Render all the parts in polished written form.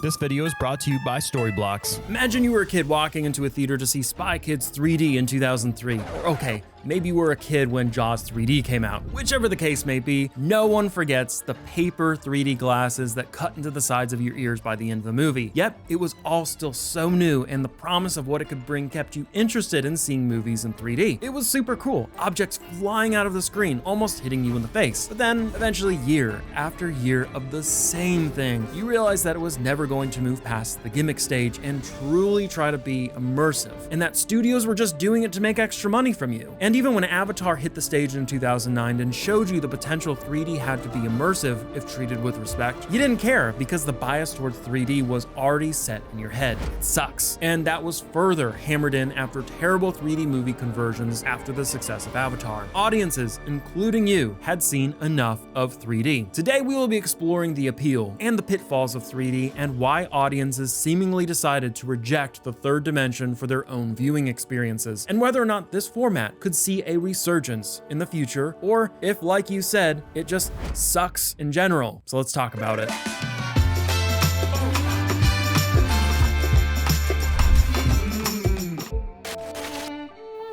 This video is brought to you by Storyblocks. Imagine you were a kid walking into a theater to see Spy Kids 3D in 2003. Or okay, maybe you were a kid when Jaws 3D came out. Whichever the case may be, no one forgets the paper 3D glasses that cut into the sides of your ears by the end of the movie. Yet, it was all still so new, and the promise of what it could bring kept you interested in seeing movies in 3D. It was super cool, objects flying out of the screen, almost hitting you in the face. But then, eventually, year after year of the same thing, you realize that it was never going to move past the gimmick stage and truly try to be immersive, and that studios were just doing it to make extra money from you. And even when Avatar hit the stage in 2009 and showed you the potential 3D had to be immersive if treated with respect, you didn't care because the bias towards 3D was already set in your head. It sucks. And that was further hammered in after terrible 3D movie conversions after the success of Avatar. Audiences, including you, had seen enough of 3D. Today we will be exploring the appeal and the pitfalls of 3D and why audiences seemingly decided to reject the third dimension for their own viewing experiences, and whether or not this format could see a resurgence in the future, or if, like you said, it just sucks in general. So let's talk about it.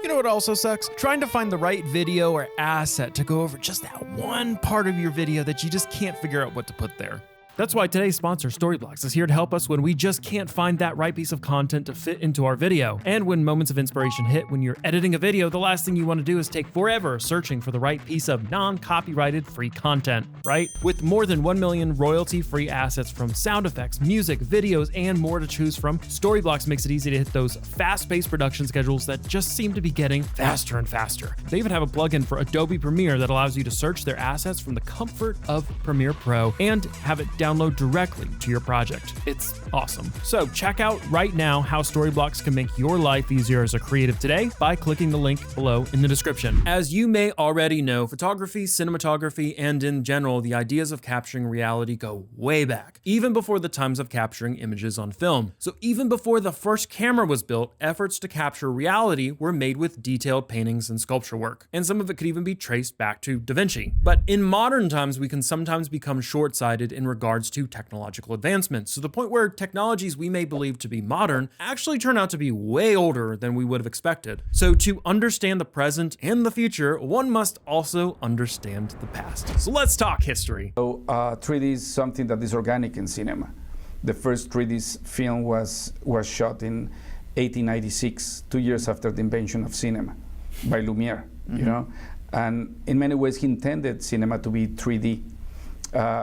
You know what also sucks? Trying to find the right video or asset to go over just that one part of your video that you just can't figure out what to put there. That's why today's sponsor, Storyblocks, is here to help us when we just can't find that right piece of content to fit into our video. And when moments of inspiration hit when you're editing a video, the last thing you want to do is take forever searching for the right piece of non-copyrighted free content, right? With more than 1 million royalty-free assets from sound effects, music, videos, and more to choose from, Storyblocks makes it easy to hit those fast-paced production schedules that just seem to be getting faster and faster. They even have a plugin for Adobe Premiere that allows you to search their assets from the comfort of Premiere Pro and have it download directly to your project. It's awesome. So check out right now how Storyblocks can make your life easier as a creative today by clicking the link below in the description. As you may already know, photography, cinematography, and in general, the ideas of capturing reality go way back, even before the times of capturing images on film. So even before the first camera was built, efforts to capture reality were made with detailed paintings and sculpture work, and some of it could even be traced back to Da Vinci. But in modern times, we can sometimes become short-sighted in regards to technological advancements, to the point where technologies we may believe to be modern actually turn out to be way older than we would have expected. So to understand the present and the future, one must also understand the past. So let's talk history. So 3D is something that is organic in cinema. The first 3D film was shot in 1896, 2 years after the invention of cinema by Lumiere, you know? And in many ways, he intended cinema to be 3D.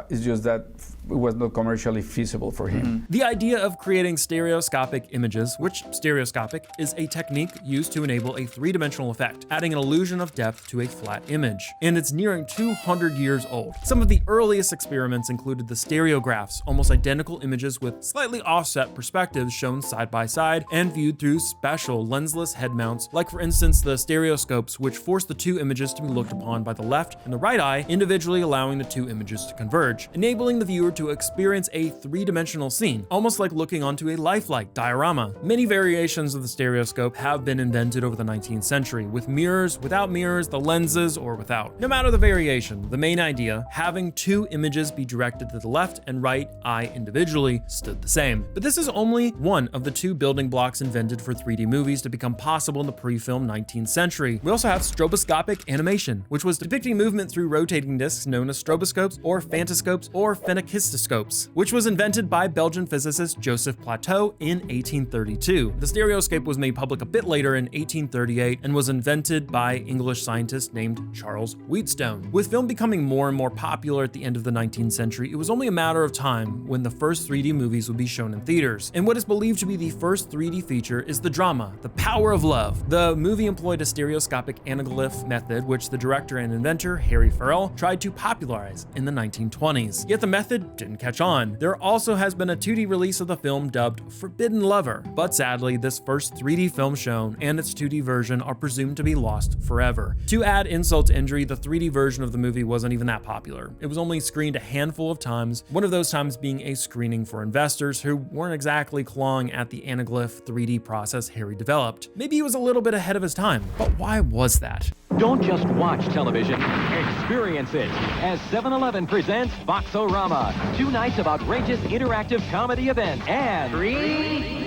It's just that it was not commercially feasible for him. The idea of creating stereoscopic images, which stereoscopic is a technique used to enable a three-dimensional effect, adding an illusion of depth to a flat image. And it's nearing 200 years old. Some of the earliest experiments included the stereographs, almost identical images with slightly offset perspectives shown side by side and viewed through special lensless head mounts, like for instance the stereoscopes, which force the two images to be looked upon by the left and the right eye, individually allowing the two images to converge, enabling the viewer to experience a three-dimensional scene, almost like looking onto a lifelike diorama. Many variations of the stereoscope have been invented over the 19th century, with mirrors, without mirrors, the lenses, or without. No matter the variation, the main idea, having two images be directed to the left and right eye individually, stood the same. But this is only one of the two building blocks invented for 3D movies to become possible in the pre-film 19th century. We also have stroboscopic animation, which was depicting movement through rotating discs known as stroboscopes or phantascopes or phenakistoscopes, which was invented by Belgian physicist Joseph Plateau in 1832. The stereoscope was made public a bit later in 1838 and was invented by English scientist named Charles Wheatstone. With film becoming more and more popular at the end of the 19th century, it was only a matter of time when the first 3D movies would be shown in theaters. And what is believed to be the first 3D feature is the drama, The Power of Love. The movie employed a stereoscopic anaglyph method, which the director and inventor Harry Farrell tried to popularize in the 1920s. Yet the method didn't catch on. There also has been a 2D release of the film dubbed Forbidden Lover, but sadly, this first 3D film shown and its 2D version are presumed to be lost forever. To add insult to injury, the 3D version of the movie wasn't even that popular. It was only screened a handful of times, one of those times being a screening for investors who weren't exactly clawing at the Anaglyph 3D process Harry developed. Maybe he was a little bit ahead of his time, but why was that? Don't just watch television, experience it. As 7-Eleven presents Box-O-Rama, 2 nights of outrageous interactive comedy events and 3D.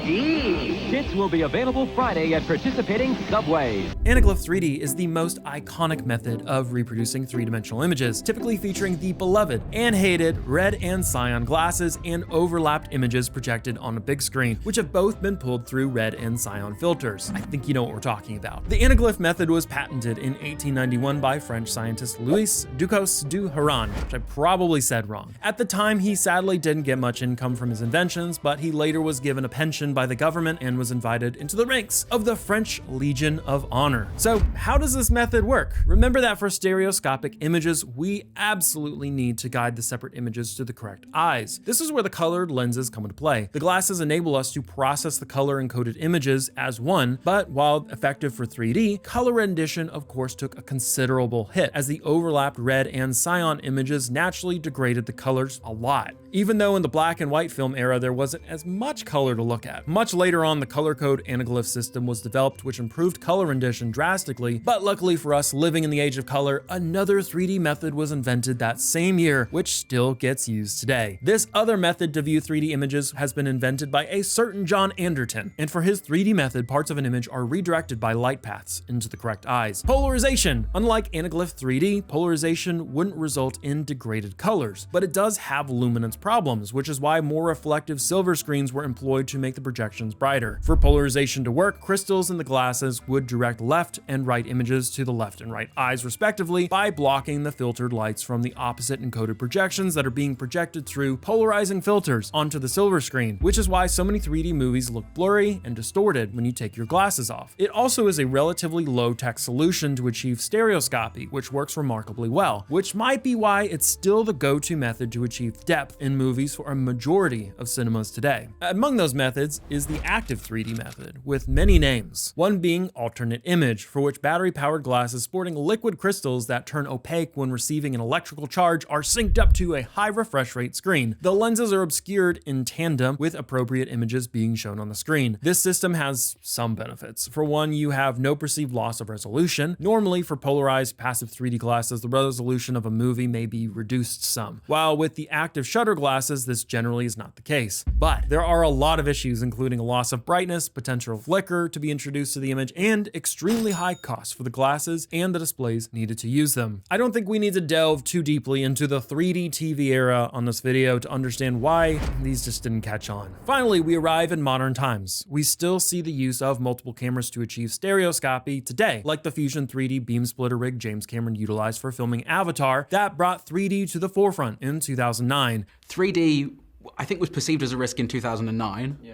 Kits will be available Friday at participating Subways. Anaglyph 3D is the most iconic method of reproducing three-dimensional images, typically featuring the beloved and hated red and cyan glasses and overlapped images projected on a big screen, which have both been pulled through red and cyan filters. I think you know what we're talking about. The Anaglyph method was patented in 1891 by French scientist Louis Ducos du Haran, which I probably said wrong. At the time, he sadly didn't get much income from his inventions, but he later was given a pension by the government and was invited into the ranks of the French Legion of Honor. So how does this method work? Remember that for stereoscopic images, we absolutely need to guide the separate images to the correct eyes. This is where the colored lenses come into play. The glasses enable us to process the color encoded images as one, but while effective for 3D, color rendition of course took a considerable hit as the overlapped red and cyan images naturally degraded the colors a lot. Even though in the black and white film era there wasn't as much color to look at. Much later on, the ColorCode Anaglyph system was developed, which improved color rendition drastically, but luckily for us living in the age of color, another 3D method was invented that same year, which still gets used today. This other method to view 3D images has been invented by a certain John Anderton, and for his 3D method, parts of an image are redirected by light paths into the correct eyes. Polarization. Unlike Anaglyph 3D, polarization wouldn't result in degraded colors, but it does have luminance problems, which is why more reflective silver screens were employed to make the projections brighter. For polarization to work, crystals in the glasses would direct left and right images to the left and right eyes respectively by blocking the filtered lights from the opposite encoded projections that are being projected through polarizing filters onto the silver screen, which is why so many 3D movies look blurry and distorted when you take your glasses off. It also is a relatively low-tech solution to achieve stereoscopy, which works remarkably well, which might be why it's still the go-to method to achieve depth in movies for a majority of cinemas today. Among those methods is the active 3D method, with many names. One being alternate image, for which battery-powered glasses sporting liquid crystals that turn opaque when receiving an electrical charge are synced up to a high refresh rate screen. The lenses are obscured in tandem with appropriate images being shown on the screen. This system has some benefits. For one, you have no perceived loss of resolution. Normally, for polarized passive 3D glasses, the resolution of a movie may be reduced some, while with the active shutter glasses, this generally is not the case. But there are a lot of issues, including a loss of brightness, potential flicker to be introduced to the image, and extremely high costs for the glasses and the displays needed to use them. I don't think we need to delve too deeply into the 3D TV era on this video to understand why these just didn't catch on. Finally, we arrive in modern times. We still see the use of multiple cameras to achieve stereoscopy today, like the Fusion 3D beam splitter rig James Cameron utilized for filming Avatar that brought 3D to the forefront in 2009. 3D, I think, was perceived as a risk in 2009. Yeah.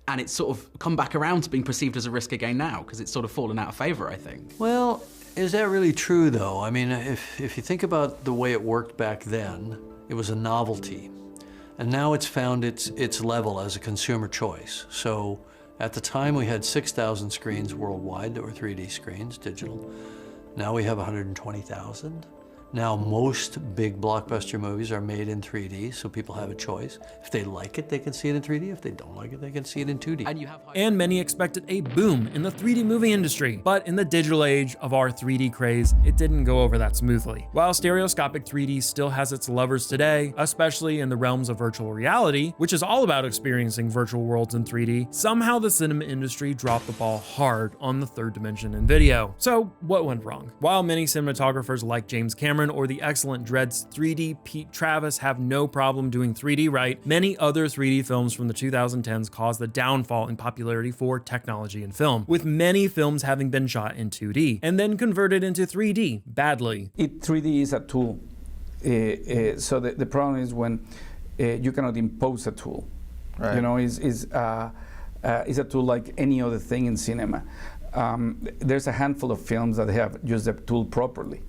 And it's sort of come back around to being perceived as a risk again now, because it's sort of fallen out of favor, I think. Well, is that really true, though? I mean, if you think about the way it worked back then, it was a novelty. And now it's found its level as a consumer choice. So at the time, we had 6,000 screens worldwide that were 3D screens, digital. Now we have 120,000. Now most big blockbuster movies are made in 3D, so people have a choice. If they like it, they can see it in 3D. If they don't like it, they can see it in 2D. And many expected a boom in the 3D movie industry, but in the digital age of our 3D craze, it didn't go over that smoothly. While stereoscopic 3D still has its lovers today, especially in the realms of virtual reality, which is all about experiencing virtual worlds in 3D, somehow the cinema industry dropped the ball hard on the third dimension in video. So what went wrong? While many cinematographers like James Cameron or the excellent Dread's 3D Pete Travis have no problem doing 3D right, many other 3D films from the 2010s caused the downfall in popularity for technology in film, with many films having been shot in 2D and then converted into 3D badly. 3D is a tool. So the problem is when you cannot impose a tool. Right. You know, is a tool like any other thing in cinema. There's a handful of films that have used the tool properly.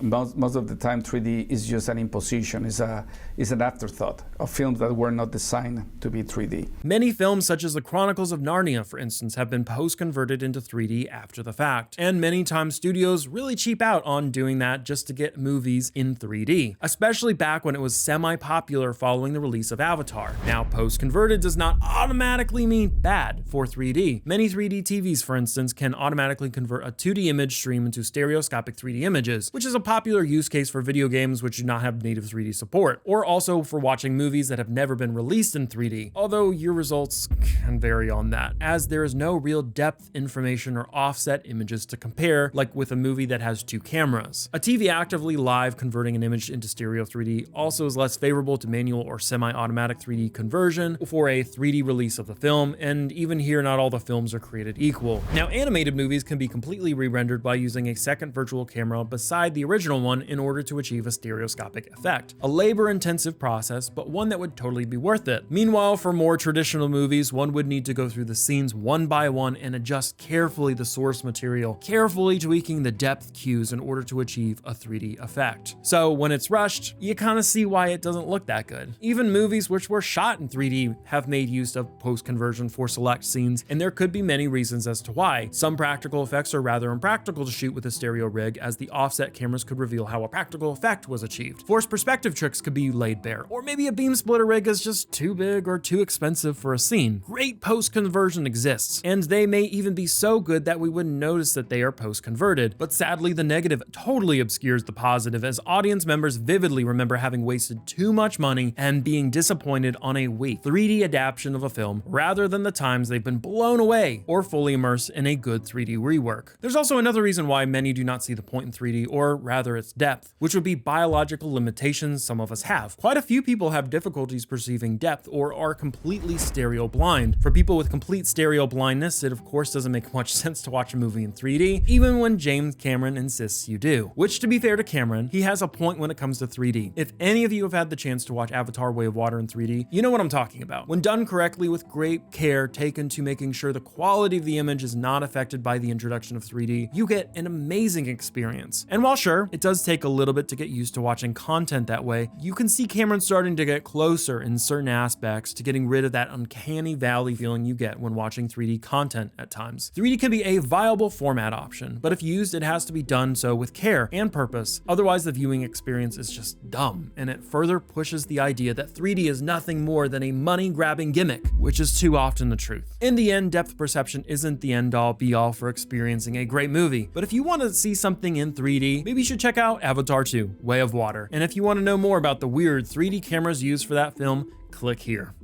Most of the time, 3D is just an imposition, is an afterthought of films that were not designed to be 3D. Many films, such as The Chronicles of Narnia, for instance, have been post-converted into 3D after the fact. And many times studios really cheap out on doing that just to get movies in 3D, especially back when it was semi-popular following the release of Avatar. Now, post-converted does not automatically mean bad for 3D. Many 3D TVs, for instance, can automatically convert a 2D image stream into stereoscopic 3D images, which is a popular use case for video games which do not have native 3D support, or also for watching movies that have never been released in 3D, although your results can vary on that, as there is no real depth information or offset images to compare, like with a movie that has 2 cameras. A TV actively live converting an image into stereo 3D also is less favorable to manual or semi-automatic 3D conversion for a 3D release of the film, and even here not all the films are created equal. Now, animated movies can be completely re-rendered by using a second virtual camera beside the original one in order to achieve a stereoscopic effect. A labor-intensive process, but one that would totally be worth it. Meanwhile, for more traditional movies, one would need to go through the scenes one by one and adjust carefully the source material, carefully tweaking the depth cues in order to achieve a 3D effect. So when it's rushed, you kind of see why it doesn't look that good. Even movies which were shot in 3D have made use of post-conversion for select scenes, and there could be many reasons as to why. Some practical effects are rather impractical to shoot with a stereo rig, as the offset cameras could reveal how a practical effect was achieved. Forced perspective tricks could be laid bare, or maybe a beam splitter rig is just too big or too expensive for a scene. Great post-conversion exists, and they may even be so good that we wouldn't notice that they are post-converted, but sadly the negative totally obscures the positive, as audience members vividly remember having wasted too much money and being disappointed on a weak 3D adaptation of a film, rather than the times they've been blown away or fully immersed in a good 3D rework. There's also another reason why many do not see the point in 3D, or rather its depth, which would be biological limitations some of us have. Quite a few people have difficulties perceiving depth or are completely stereo blind. For people with complete stereo blindness, it of course doesn't make much sense to watch a movie in 3D, even when James Cameron insists you do. Which, to be fair to Cameron, he has a point when it comes to 3D. If any of you have had the chance to watch Avatar: Way of Water in 3D, you know what I'm talking about. When done correctly with great care taken to making sure the quality of the image is not affected by the introduction of 3D, you get an amazing experience. And while sure, it does take a little bit to get used to watching content that way, you can see Cameron starting to get closer in certain aspects to getting rid of that uncanny valley feeling you get when watching 3D content at times. 3D can be a viable format option, but if used, it has to be done so with care and purpose. Otherwise, the viewing experience is just dumb, and it further pushes the idea that 3D is nothing more than a money-grabbing gimmick, which is too often the truth. In the end, depth perception isn't the end-all be-all for experiencing a great movie, but if you want to see something in 3D, maybe you should check out Avatar 2: Way of Water. And if you want to know more about the weird 3D cameras used for that film, click here.